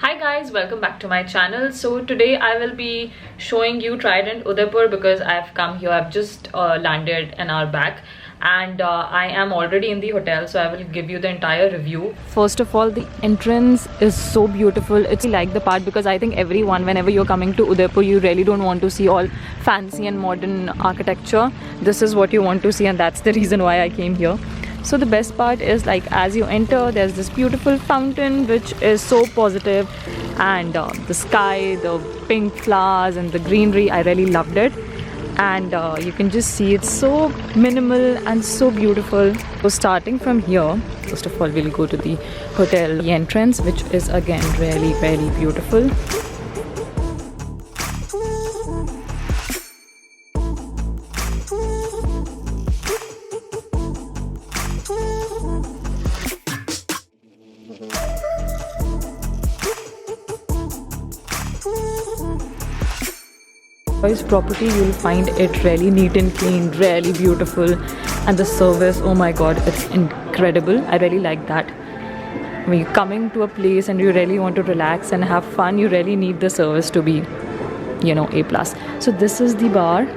Hi guys, welcome back to my channel. So today I will be showing you Trident Udaipur because I've come here. I've just landed an hour back and I am already in the hotel, so I will give you the entire review. First of all, the entrance is so beautiful. It's like the part because I think everyone, whenever you're coming to Udaipur, you really don't want to see all fancy and modern architecture. This is what you want to see, and that's the reason why I came here. So the best part is, like, as you enter, there's this beautiful fountain which is so positive, and the sky, the pink flowers and the greenery, I really loved it. And you can just see it's so minimal and so beautiful. So starting from here, first of all, we'll go to the hotel entrance, which is again really very beautiful. This property, you'll find it really neat and clean, really beautiful, and the service, oh my god, it's incredible. I really like that. When you're coming to a place and you really want to relax and have fun, you really need the service to be, you know, A+. So this is the bar.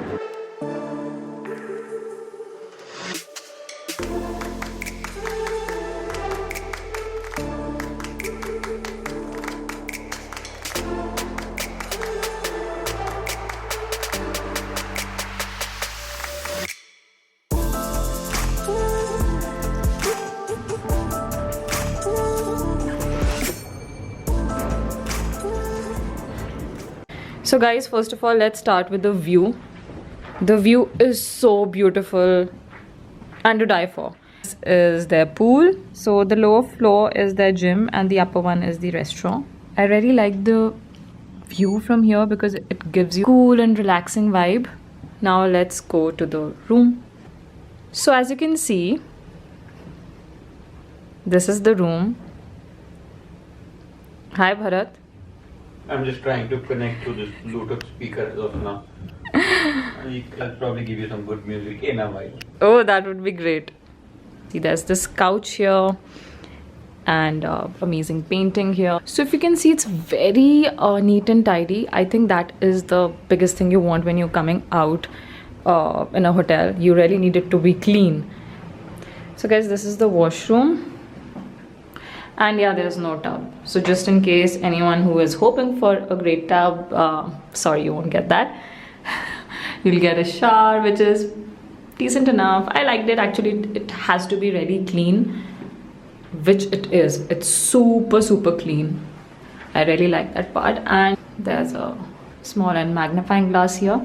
So guys, first of all, let's start with the view. The view is so beautiful and to die for. This is their pool. So the lower floor is their gym and the upper one is the restaurant. I really like the view from here because it gives you cool and relaxing vibe. Now let's go to the room. So as you can see, this is the room. Hi Bharat. I'm just trying to connect to this Bluetooth speaker as of now. I'll probably give you some good music in a while. Oh, that would be great. See, there's this couch here and amazing painting here. So if you can see, it's very neat and tidy. I think that is the biggest thing you want when you're coming out in a hotel. You really need it to be clean. So guys, this is the washroom. And yeah, there's no tub. So just in case anyone who is hoping for a great tub, sorry, you won't get that. You'll get a shower, which is decent enough. I liked it. Actually, it has to be really clean, which it is. It's super, super clean. I really like that part. And there's a small and magnifying glass here.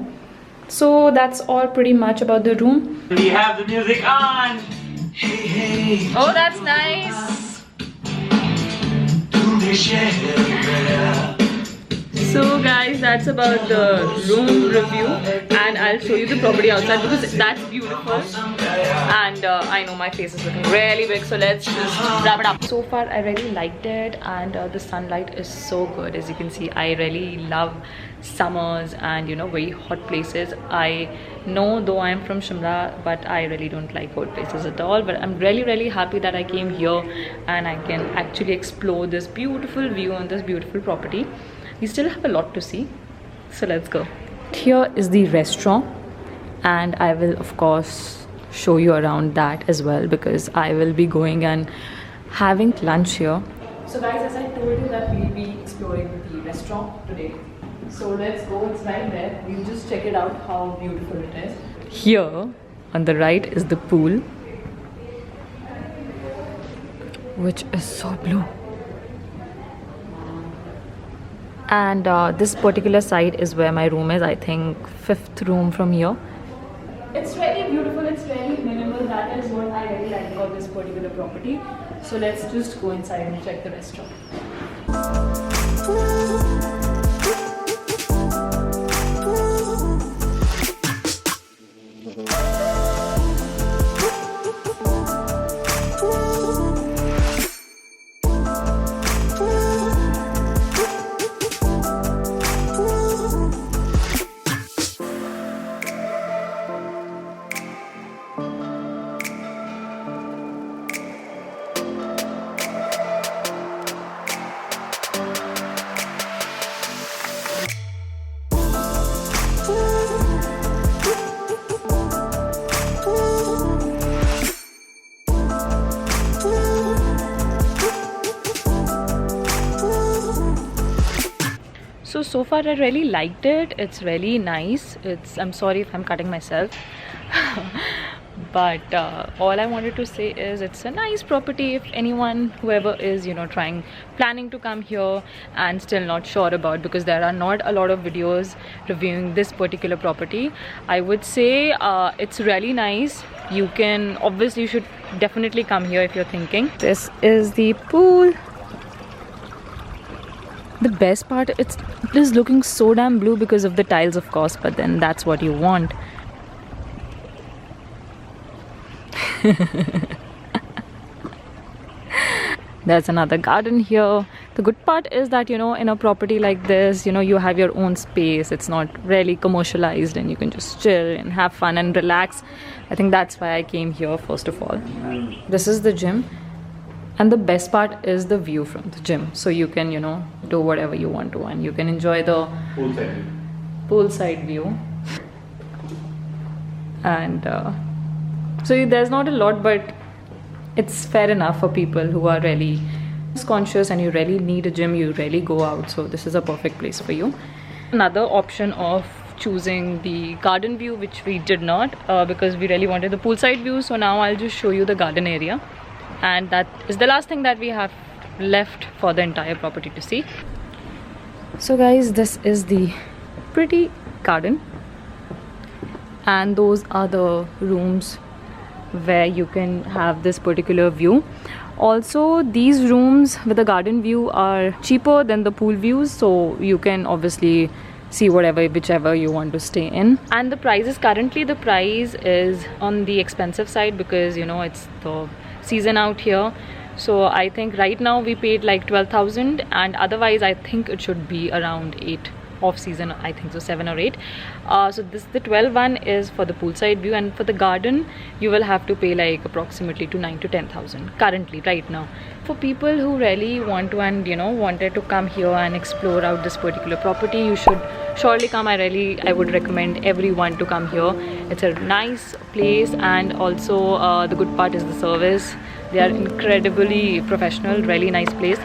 So that's all pretty much about the room. We have the music on! Hey, hey. Oh, that's nice. So guys, that's about the room review, and I'll show you the property outside because that's beautiful. And I know my face is looking really big, so let's just wrap it up. So far I really liked it, and the sunlight is so good. As you can see, I really love summers and, you know, very hot places. I know, though I am from Shimla, but I really don't like hot places at all. But I'm really happy that I came here and I can actually explore this beautiful view on this beautiful property. We still have a lot to see, so let's go. Here is the restaurant, and I will of course show you around that as well because I will be going and having lunch here. So guys, as I told you that we'll be exploring the restaurant today. So let's go, it's right there. We'll just check it out how beautiful it is. Here on the right is the pool, which is so blue. And this particular side is where my room is. I think 5th room from here. It's really beautiful, it's really minimal. That is what I really like about this particular property. So let's just go inside and check the restaurant. so far I really liked it. It's really nice. I'm sorry if I'm cutting myself. But all I wanted to say is it's a nice property. If anyone, whoever is, you know, planning to come here and still not sure about, because there are not a lot of videos reviewing this particular property, I would say it's really nice. You should definitely come here if you're thinking. This is the pool. The best part, it is looking so damn blue because of the tiles, of course, but then that's what you want. There's another garden here. The good part is that, you know, in a property like this, you know, you have your own space. It's not really commercialized and you can just chill and have fun and relax. I think that's why I came here first of all. This is the gym, and the best part is the view from the gym. So you can, you know, do whatever you want to and you can enjoy the poolside view. And so there's not a lot, but it's fair enough for people who are really conscious and you really need a gym, you really go out. So this is a perfect place for you. Another option of choosing the garden view, which we did not because we really wanted the poolside view. So now I'll just show you the garden area, and that is the last thing that we have left for the entire property to see. So guys, this is the pretty garden, and those are the rooms where you can have this particular view. Also, these rooms with the garden view are cheaper than the pool views, so you can obviously see whichever you want to stay in. And the prices, currently the price is on the expensive side because, you know, it's the season out here. So I think right now we paid like 12,000, and otherwise I think it should be around 8 off season, I think so 7 or 8. So the 12 one is for the poolside view, and for the garden you will have to pay like approximately to 9 to 10,000 currently right now. For people who really want to and, you know, wanted to come here and explore out this particular property, you should surely come. I would recommend everyone to come here. It's a nice place, and also the good part is the service. They are incredibly professional, really nice place.